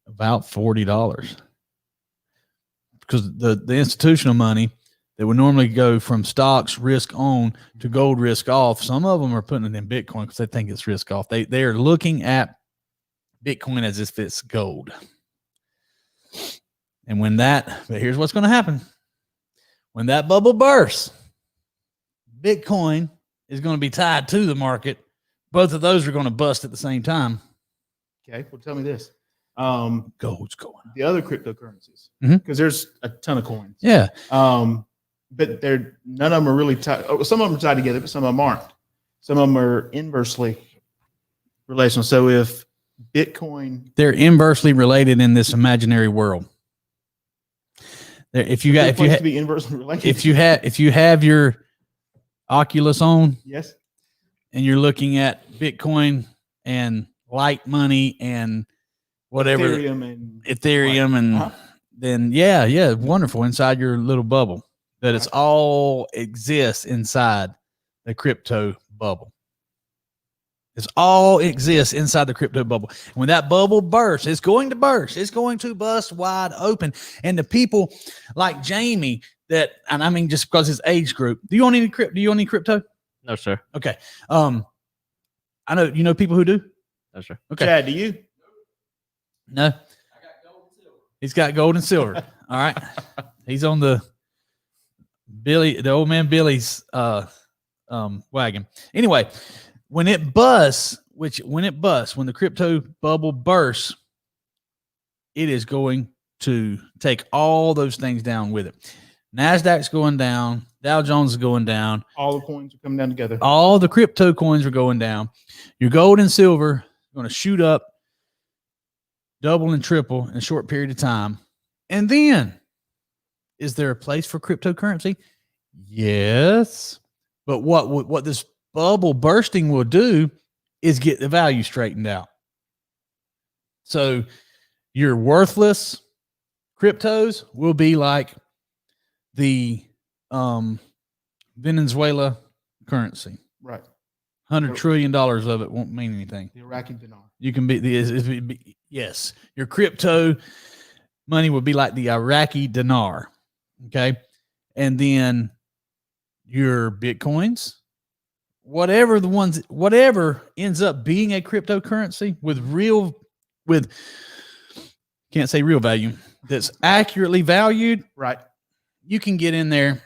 About $40, because the institutional money that would normally go from stocks risk on to gold risk off, some of them are putting it in Bitcoin because they think it's risk off. They are looking at Bitcoin as if it's gold. And but here's what's going to happen. When that bubble bursts, Bitcoin is going to be tied to the market. Both of those are going to bust at the same time.
Okay, well, tell me this.
Gold's going up.
The other cryptocurrencies, because there's a ton of coins.
Yeah.
But none of them are really tied. Oh, some of them are tied together, but some of them aren't. Some of them are inversely relational. So if Bitcoin,
they're inversely related in this imaginary world. If you
be inversely related.
if you have your Oculus on,
yes,
and you're looking at Bitcoin and light money and whatever Ethereum and then yeah, wonderful inside your little bubble. That it's all exists inside the crypto bubble. It's all exists inside the crypto bubble. And when that bubble bursts, it's going to burst. It's going to bust wide open. And the people like Jamie and I mean, just because his age group, do you own any crypto?
No, sir.
Okay. I know people who do.
No, sir.
Okay. Chad, do you?
No. I got gold and silver. He's got gold and silver. All right. He's on the old man Billy's wagon. Anyway, when it busts, when the crypto bubble bursts, it is going to take all those things down with it. NASDAQ's going down. Dow Jones is going down.
All the coins are coming down together.
All the crypto coins are going down. Your gold and silver are going to shoot up, double and triple in a short period of time. And then, is there a place for cryptocurrency? Yes. But what this bubble bursting will do is get the value straightened out. So your worthless cryptos will be like the Venezuela currency.
Right.
$100 trillion of it won't mean anything.
The Iraqi dinar.
You can yes. Your crypto money would be like the Iraqi dinar. Okay. And then your Bitcoins, whatever ends up being a cryptocurrency can't say real value, that's accurately valued.
Right.
You can get in there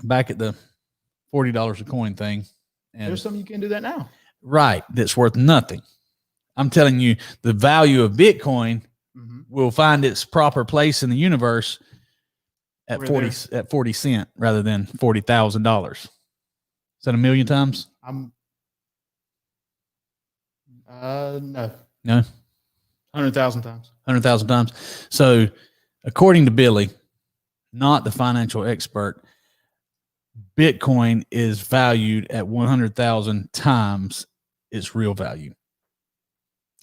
back at the $40 a coin thing. And
there's some you can do that now.
Right. That's worth nothing. I'm telling you, the value of Bitcoin will find its proper place in the universe at 40 cents rather than $40,000. Is that a million times?
No. 100,000 times.
100,000 times. So, according to Billy, not the financial expert, Bitcoin is valued at 100,000 times its real value.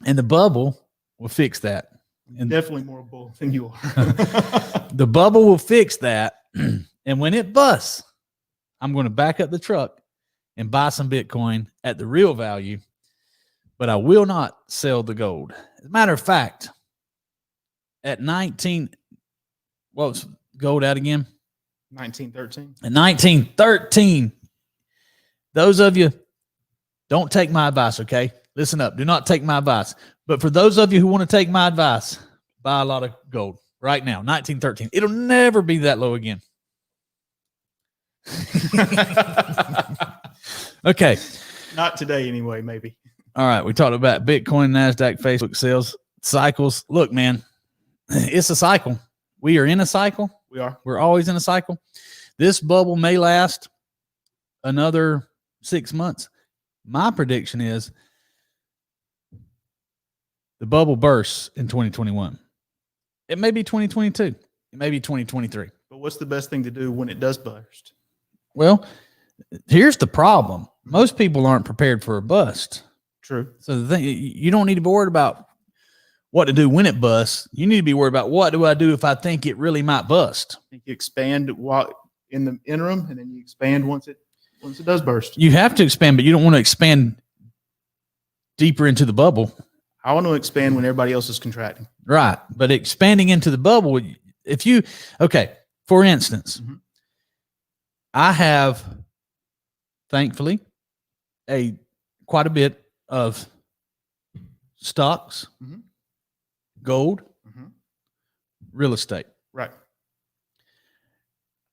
And the bubble will fix that. And
definitely more bull than you are.
The bubble will fix that. And when it busts, I'm going to back up the truck and buy some Bitcoin at the real value, but I will not sell the gold. As a matter of fact, at 19, what's gold at again?
1913.
At 1913, those of you, don't take my advice, okay? Listen up. Do not take my advice. But for those of you who want to take my advice, buy a lot of gold right now. 1913. It'll never be that low again. Okay.
Not today anyway, maybe.
All right. We talked about Bitcoin, NASDAQ, Facebook sales cycles. Look, man, it's a cycle. We are in a cycle.
We are.
We're always in a cycle. This bubble may last another 6 months. My prediction is the bubble bursts in 2021. It may be 2022. It may be 2023.
But what's the best thing to do when it does burst?
Well, here's the problem. Most people aren't prepared for a bust.
True.
So the thing, you don't need to be worried about what to do when it busts. You need to be worried about what do I do if I think it really might bust.
You expand while in the interim, and then you expand once it does burst.
You have to expand, but you don't want to expand deeper into the bubble.
I want to expand when everybody else is contracting.
Right. But expanding into the bubble, for instance, I have, thankfully, quite a bit of stocks, gold, real estate.
Right.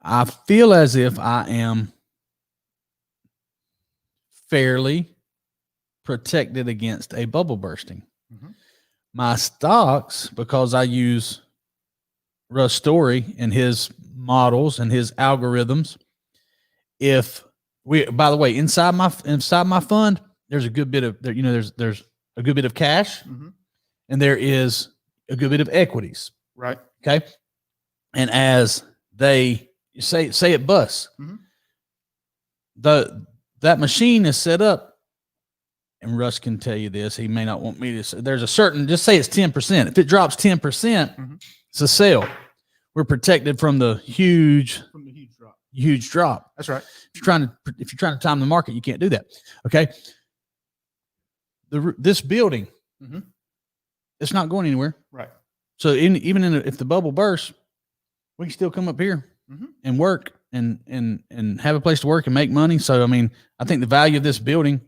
I feel as if I am fairly protected against a bubble bursting. My stocks, because I use Russ Story and his models and his algorithms, by the way, inside my fund, there's a good bit of there's a good bit of cash, and there is a good bit of equities.
Right.
Okay. And as they say it busts, that machine is set up, and Russ can tell you this. He may not want me to say. There's a certain, just say it's 10%. If it drops 10%, it's a sell. We're protected from the huge drop.
That's right.
If you're trying to time the market, you can't do that. Okay. This building, it's not going anywhere.
Right.
So if the bubble bursts, we can still come up here and work and have a place to work and make money. So, I mean, I think the value of this building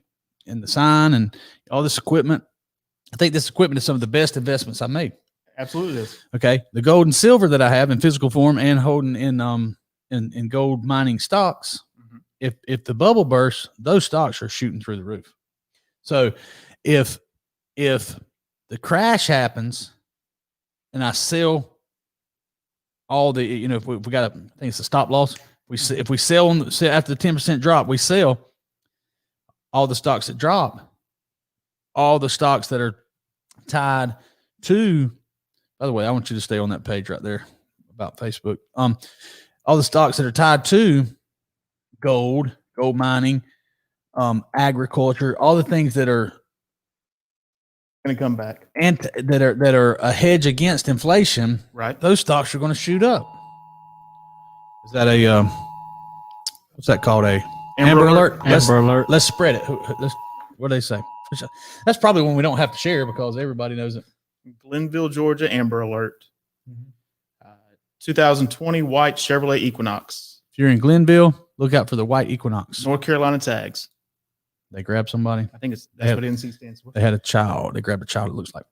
and the sign and all this equipment, I think this equipment is some of the best investments I made.
Absolutely is.
Okay. The gold and silver that I have in physical form and holding in gold mining stocks, if the bubble bursts, those stocks are shooting through the roof. So if the crash happens and I sell all the, if we got I think it's a stop loss. If we sell after the 10% drop, we sell all the stocks that drop, all the stocks that are tied to, by the way, I want you to stay on that page right there about Facebook. All the stocks that are tied to gold mining, agriculture, all the things that are
Going to come back
and that are a hedge against inflation.
Right.
Those stocks are going to shoot up. Is that what's that called? A Amber Alert?
Amber Alert.
Let's spread it. What do they say? That's probably one we don't have to share because everybody knows it.
Glenville, Georgia, Amber Alert. 2020 white Chevrolet Equinox.
If you're in Glenville, look out for the white Equinox.
North Carolina tags.
They grabbed somebody.
I think that's what NC stands for.
They had a child. They grabbed a child, it looks like.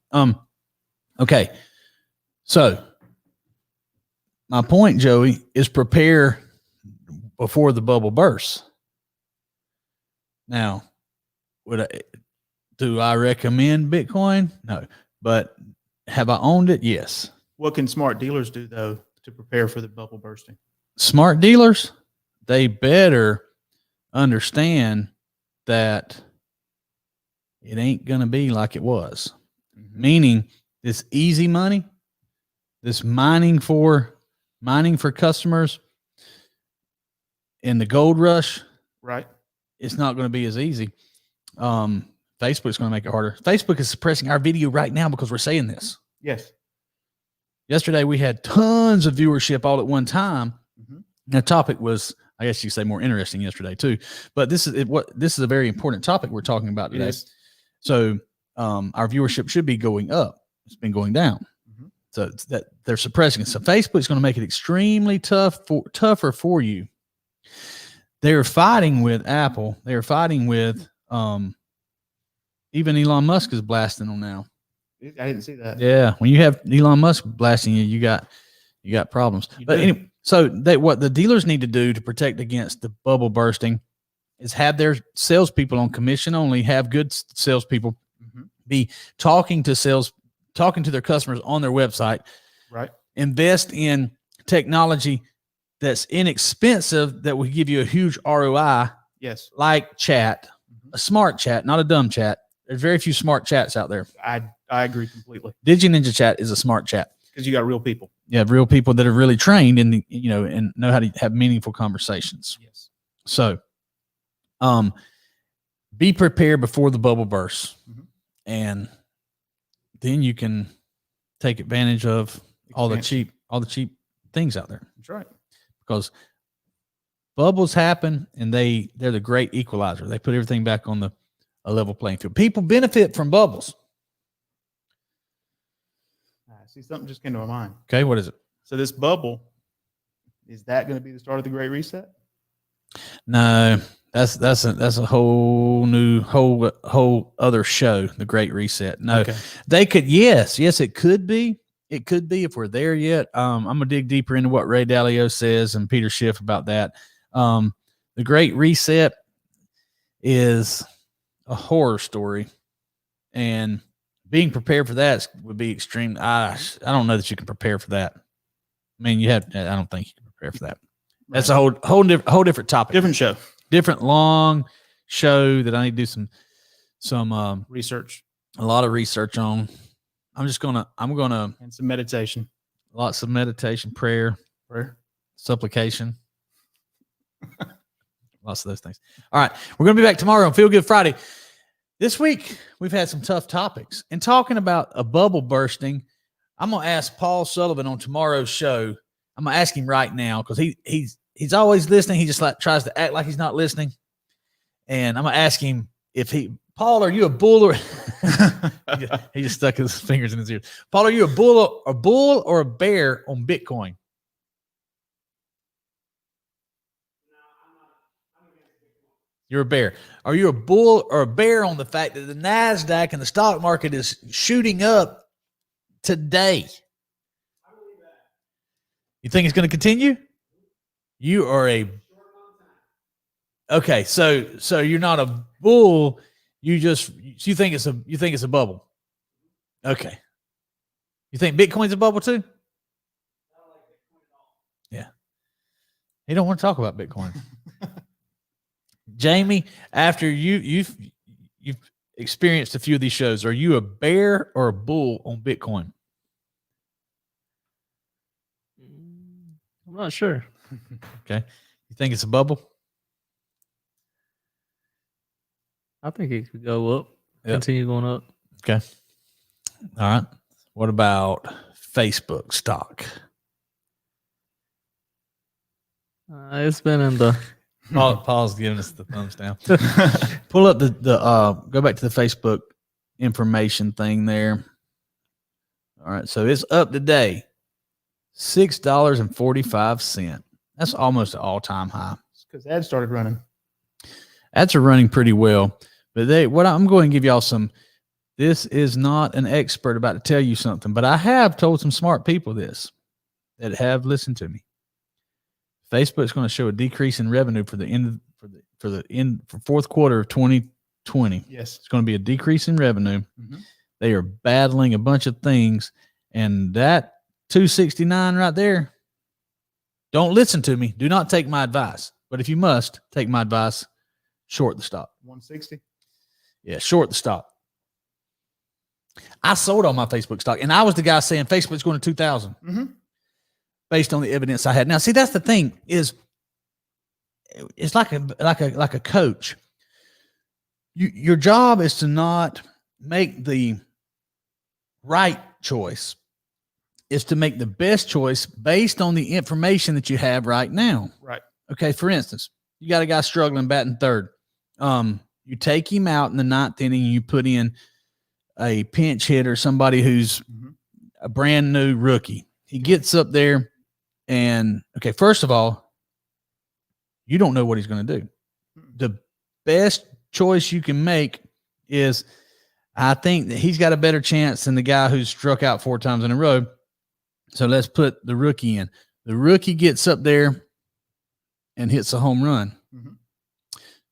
Okay. So my point, Joey, is prepare before the bubble bursts. Now, do I recommend Bitcoin? No. But have I owned it? Yes.
What can smart dealers do, though, to prepare for the bubble bursting?
Smart dealers, they better understand that it ain't going to be like it was. Meaning this easy money, this mining for customers in the gold rush,
right?
It's not going to be as easy. Facebook's going to make it harder. Facebook is suppressing our video right now because we're saying this.
Yes.
Yesterday we had tons of viewership all at one time. The topic was, I guess you could say, more interesting yesterday too. But this is a very important topic we're talking about today.
Yes.
So our viewership should be going up. It's been going down. So it's that they're suppressing it. So Facebook's going to make it extremely tougher for you. They're fighting with Apple. They're fighting with even Elon Musk is blasting them now.
I didn't see that.
Yeah, when you have Elon Musk blasting you, you got problems. But anyway, so what the dealers need to do to protect against the bubble bursting is have their salespeople on commission only, have good salespeople be talking to their customers on their website.
Right.
Invest in technology that's inexpensive that will give you a huge ROI.
Yes.
Like chat, a smart chat, not a dumb chat. There's very few smart chats out there.
I I agree completely.
DigiNinja Chat is a smart chat.
Because you got real people.
You have real people that are really trained and and know how to have meaningful conversations.
Yes.
So, be prepared before the bubble bursts, and then you can take advantage of all the cheap things out there.
That's right.
Because bubbles happen, and they're the great equalizer. They put everything back on a level playing field. People benefit from bubbles.
See, something just came to my mind.
Okay, what is it?
So this bubble, is that going to be the start of the Great Reset?
No, that's a whole other show, the Great Reset. No, They could, yes, it could be. It could be if we're there yet. I'm gonna dig deeper into what Ray Dalio says and Peter Schiff about that. The Great Reset is a horror story, and being prepared for that would be extreme. I don't know that you can prepare for that. I mean, I don't think you can prepare for that. That's a whole different topic.
Different show.
Different long show that I need to do some
research.
A lot of research on. I'm gonna
and some meditation.
Lots of meditation, prayer, supplication. Lots of those things. All right. We're gonna be back tomorrow on Feel Good Friday. This week, we've had some tough topics. And talking about a bubble bursting, I'm going to ask Paul Sullivan on tomorrow's show. I'm going to ask him right now because he's always listening. He just tries to act like he's not listening. And I'm going to ask him Paul, are you a bull or he just stuck his fingers in his ears. Paul, are you a bull or a bear on Bitcoin? You're a bear. Are you a bull or a bear on the fact that the NASDAQ and the stock market is shooting up today? You think it's going to continue? You are okay. So you're not a bull. You think it's a bubble. Okay. You think Bitcoin's a bubble too? Yeah. He don't want to talk about Bitcoin. Jamie, after you've experienced a few of these shows, are you a bear or a bull on Bitcoin?
I'm not sure.
Okay. You think it's a bubble?
I think it could go up. Continue going up.
Okay. All right. What about Facebook stock?
It's been in the...
Paul's giving us the thumbs down. Pull up go back to the Facebook information thing there. All right. So it's up today. $6.45. That's almost an all-time high.
Because ads started running.
Ads are running pretty well. But I'm going to give y'all this is not an expert about to tell you something, but I have told some smart people this that have listened to me. Facebook's going to show a decrease in revenue for fourth quarter of 2020.
Yes.
It's going to be a decrease in revenue. Mm-hmm. They are battling a bunch of things, and that 269 right there, don't listen to me. Do not take my advice. But if you must take my advice, short the stock.
160?
Yeah, short the stock. I sold all my Facebook stock, and I was the guy saying Facebook's going to 2,000. Mm-hmm. Based on the evidence I had. Now, see, that's the thing is, it's like a coach. Your job is to not make the right choice. Is to make the best choice based on the information that you have right now.
Right.
Okay. For instance, you got a guy struggling batting third. You take him out in the ninth inning and you put in a pinch hitter, somebody who's a brand new rookie. He gets up there. And okay, first of all, you don't know what he's going to do. The best choice you can make is, I think that he's got a better chance than the guy who's struck out 4 times in a row. So let's put the rookie in. The rookie gets up there and hits a home run. Mm-hmm.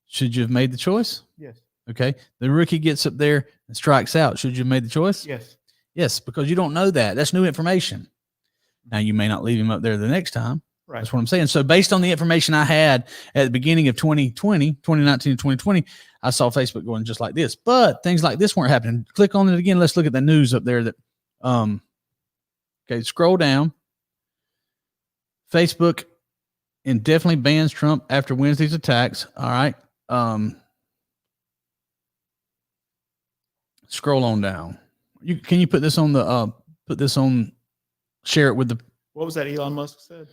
Should you have made the choice?
Yes.
Okay. The rookie gets up there and strikes out. Should you have made the choice?
Yes.
Yes, because you don't know that. That's new information. Now, you may not leave him up there the next time.
Right.
That's what I'm saying. So based on the information I had at the beginning of 2019 and 2020, I saw Facebook going just like this. But things like this weren't happening. Click on it again. Let's look at the news up there. Okay, scroll down. Facebook indefinitely bans Trump after Wednesday's attacks. All right. Scroll on down. Can you put this on the share it with the.
What was that Elon Musk said?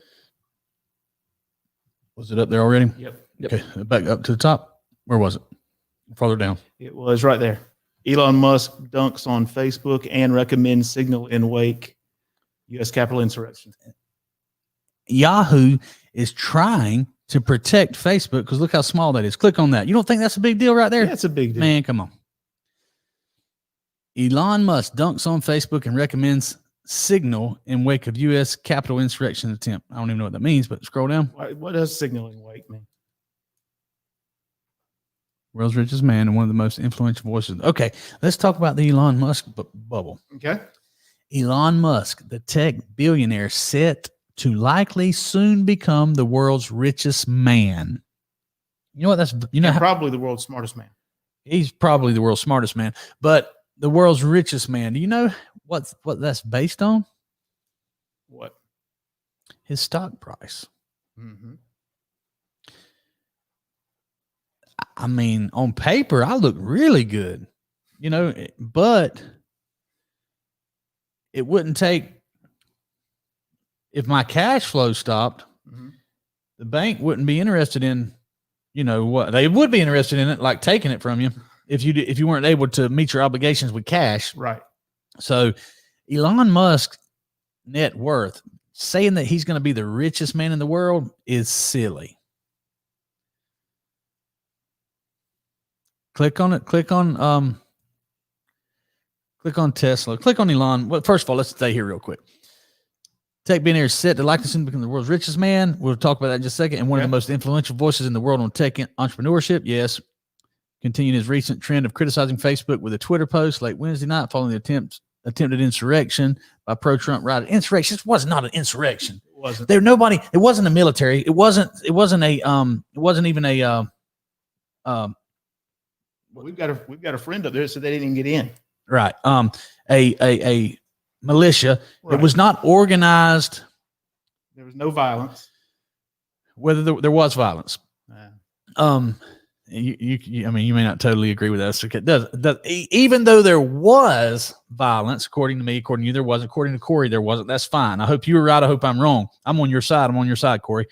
Was it up there already?
Yep.
Okay, back up to the top. Where was it? Farther down.
It was right there. Elon Musk dunks on Facebook and recommends signal in wake U.S. Capitol insurrection.
Yahoo is trying to protect Facebook because look how small that is. Click on that. You don't think that's a big deal right there?
That's a big deal.
Man, come on. Elon Musk dunks on Facebook and recommends signal in wake of U.S. Capitol insurrection attempt. I don't even know what that means, but scroll down.
What does signal in wake mean?
World's richest man and one of the most influential voices. Okay, let's talk about the Elon Musk bubble.
Okay.
Elon Musk, the tech billionaire, set to likely soon become the world's richest man. You know what?
Probably the world's smartest man.
He's probably the world's smartest man, but the world's richest man. Do you know what that's based on?
What?
His stock price.
Mm-hmm.
I mean, on paper, I look really good, but it wouldn't take, if my cash flow stopped, the bank wouldn't be interested in, what they would be interested in it, like taking it from you if you weren't able to meet your obligations with cash.
Right.
So Elon Musk's net worth, saying that he's going to be the richest man in the world is silly. Click on it. Click on Tesla. Click on Elon. Well, first of all, let's stay here real quick. Tech billionaire set to likely soon become the world's richest man. We'll talk about that in just a second. And one of the most influential voices in the world on tech entrepreneurship. Yes. Continuing his recent trend of criticizing Facebook with a Twitter post late Wednesday night following the attempted insurrection by pro-Trump writer. Insurrection. This was not an insurrection.
It wasn't.
It wasn't a military. It wasn't even a
we've got a friend up there, so they didn't get in.
Right. A militia.
Right.
It was not organized.
There was no violence.
Whether there was violence.
Yeah.
You may not totally agree with that. Even though there was violence, according to me, according to you, there was. According to Corey, there wasn't. That's fine. I hope you were right. I hope I'm wrong. I'm on your side. I'm on your side, Corey.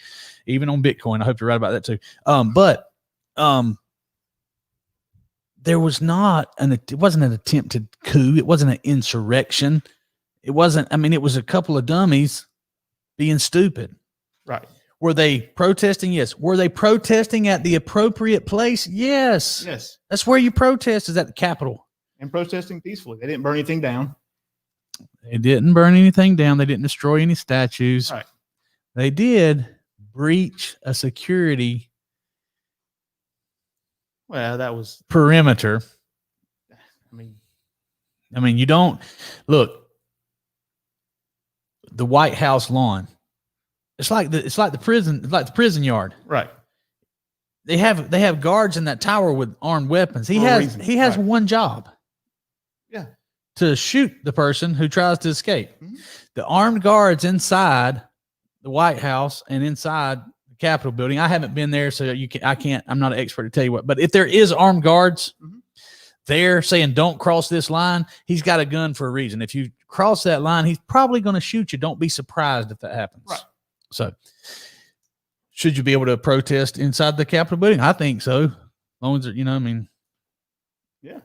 Even on Bitcoin, I hope you're right about that too. But there was it wasn't an attempted coup. It wasn't an insurrection. It wasn't. I mean, it was a couple of dummies being stupid.
Right.
Were they protesting? Yes. Were they protesting at the appropriate place? Yes.
Yes.
That's where you protest, is at the Capitol.
And protesting peacefully. They didn't burn anything down.
They didn't burn anything down. They didn't destroy any statues.
Right.
They did breach a security
That was
perimeter.
I
mean, you don't look the White House lawn. It's like the prison yard.
Right.
They have guards in that tower with armed weapons. He has one job.
Yeah.
To shoot the person who tries to escape.
Mm-hmm.
The armed guards inside the White House and inside the Capitol building. I haven't been there, so I'm not an expert to tell you what. But if there is armed guards, they're saying don't cross this line. He's got a gun for a reason. If you cross that line, he's probably going to shoot you. Don't be surprised if that happens.
Right.
So, should you be able to protest inside the Capitol building? I think so. As long as
Yeah.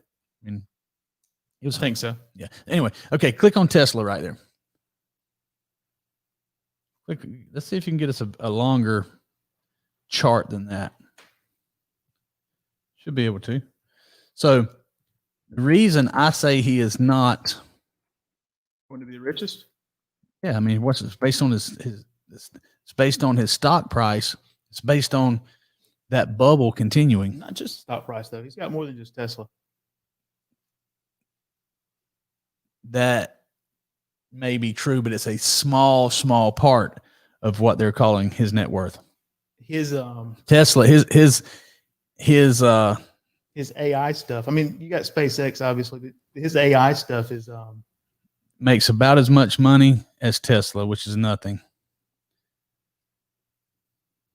I
think so.
Yeah. Anyway, okay. Click on Tesla right there. Let's see if you can get us a longer chart than that. Should be able to. So, the reason I say he is not
going to be the richest.
Yeah, I mean, it's based on it's based on his stock price. It's based on that bubble continuing.
Not just stock price though. He's got more than just Tesla.
That may be true, but it's a small part of what they're calling his net worth.
His
Tesla, his
AI stuff. I mean, you got SpaceX, obviously, but his AI stuff is
makes about as much money as Tesla, which is nothing.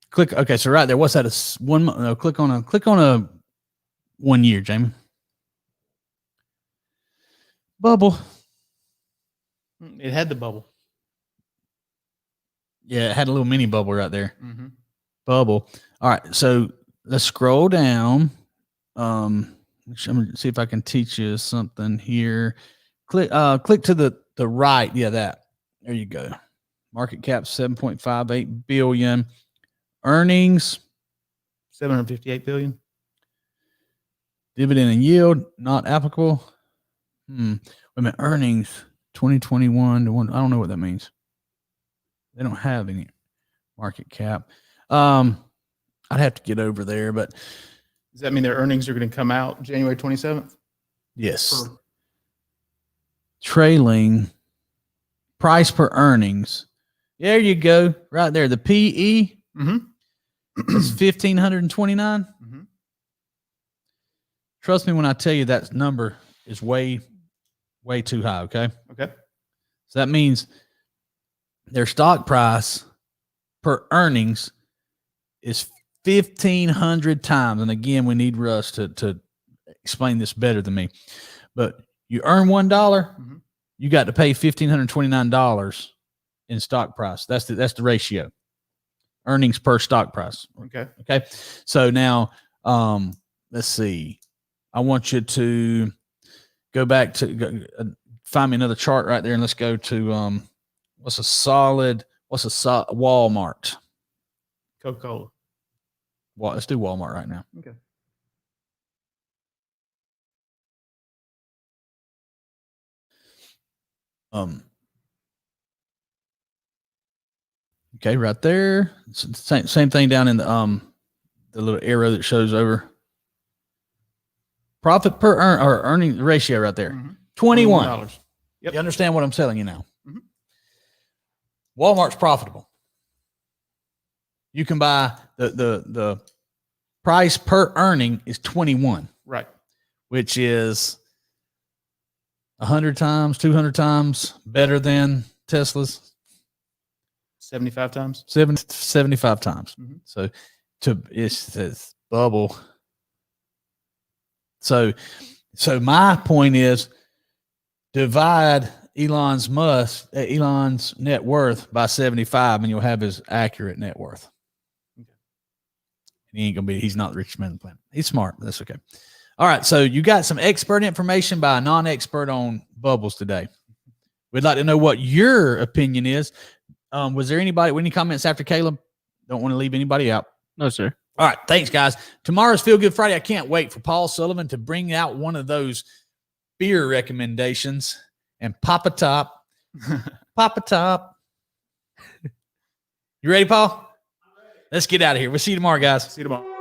Click. Okay, so right there, what's that? Click on a 1 year, Jamie. Bubble.
it had the bubble.
Yeah, it had a little mini bubble right there.
Mm-hmm.
Bubble. All right, so let's scroll down. I'm gonna see if I can teach you something here. Click to the right. Yeah, that. There you go. Market cap 7.58 billion. Earnings
758 billion.
Dividend and yield not applicable. Wait a minute. Earnings 2021 to one. I don't know what that means. They don't have any market cap. I'd have to get over there, but
Does that mean their earnings are going to come out January 27th?
yes. Trailing price per earnings. There you go. Right there. The PE is 1,529.
Mm-hmm.
Trust me when I tell you that number is way, way too high. Okay.
Okay.
So that means their stock price per earnings is 1,500 times. And again, we need Russ to explain this better than me. But you earn $1, you got to pay $1,529 in stock price. That's the ratio. Earnings per stock price.
Okay.
Okay. So now, let's see. I want you to go back to find me another chart right there, and let's go to what's a Walmart.
Coca-Cola.
Well, let's do Walmart right now.
Okay.
Okay, right there. Same thing down in the little arrow that shows over. Profit per earning ratio right there. 21.
Yep.
You understand what I'm telling you now? Walmart's profitable. You can buy the price per earning is 21.
Right.
Which is 100 times, 200 times better than Tesla's.
75 times.
75 times. So it's bubble. So my point is divide Elon's net worth by 75 and you'll have his accurate net worth. Okay. He's not the richest man on the planet. He's smart. That's okay. All right. So you got some expert information by a non-expert on bubbles today. We'd like to know what your opinion is. Was there any comments after Caleb? Don't want to leave anybody out.
No, sir.
All right. Thanks, guys. Tomorrow's Feel Good Friday. I can't wait for Paul Sullivan to bring out one of those beer recommendations and pop a top. Pop a top. You ready, Paul? Let's get out of here. We'll see you tomorrow, guys.
See you tomorrow.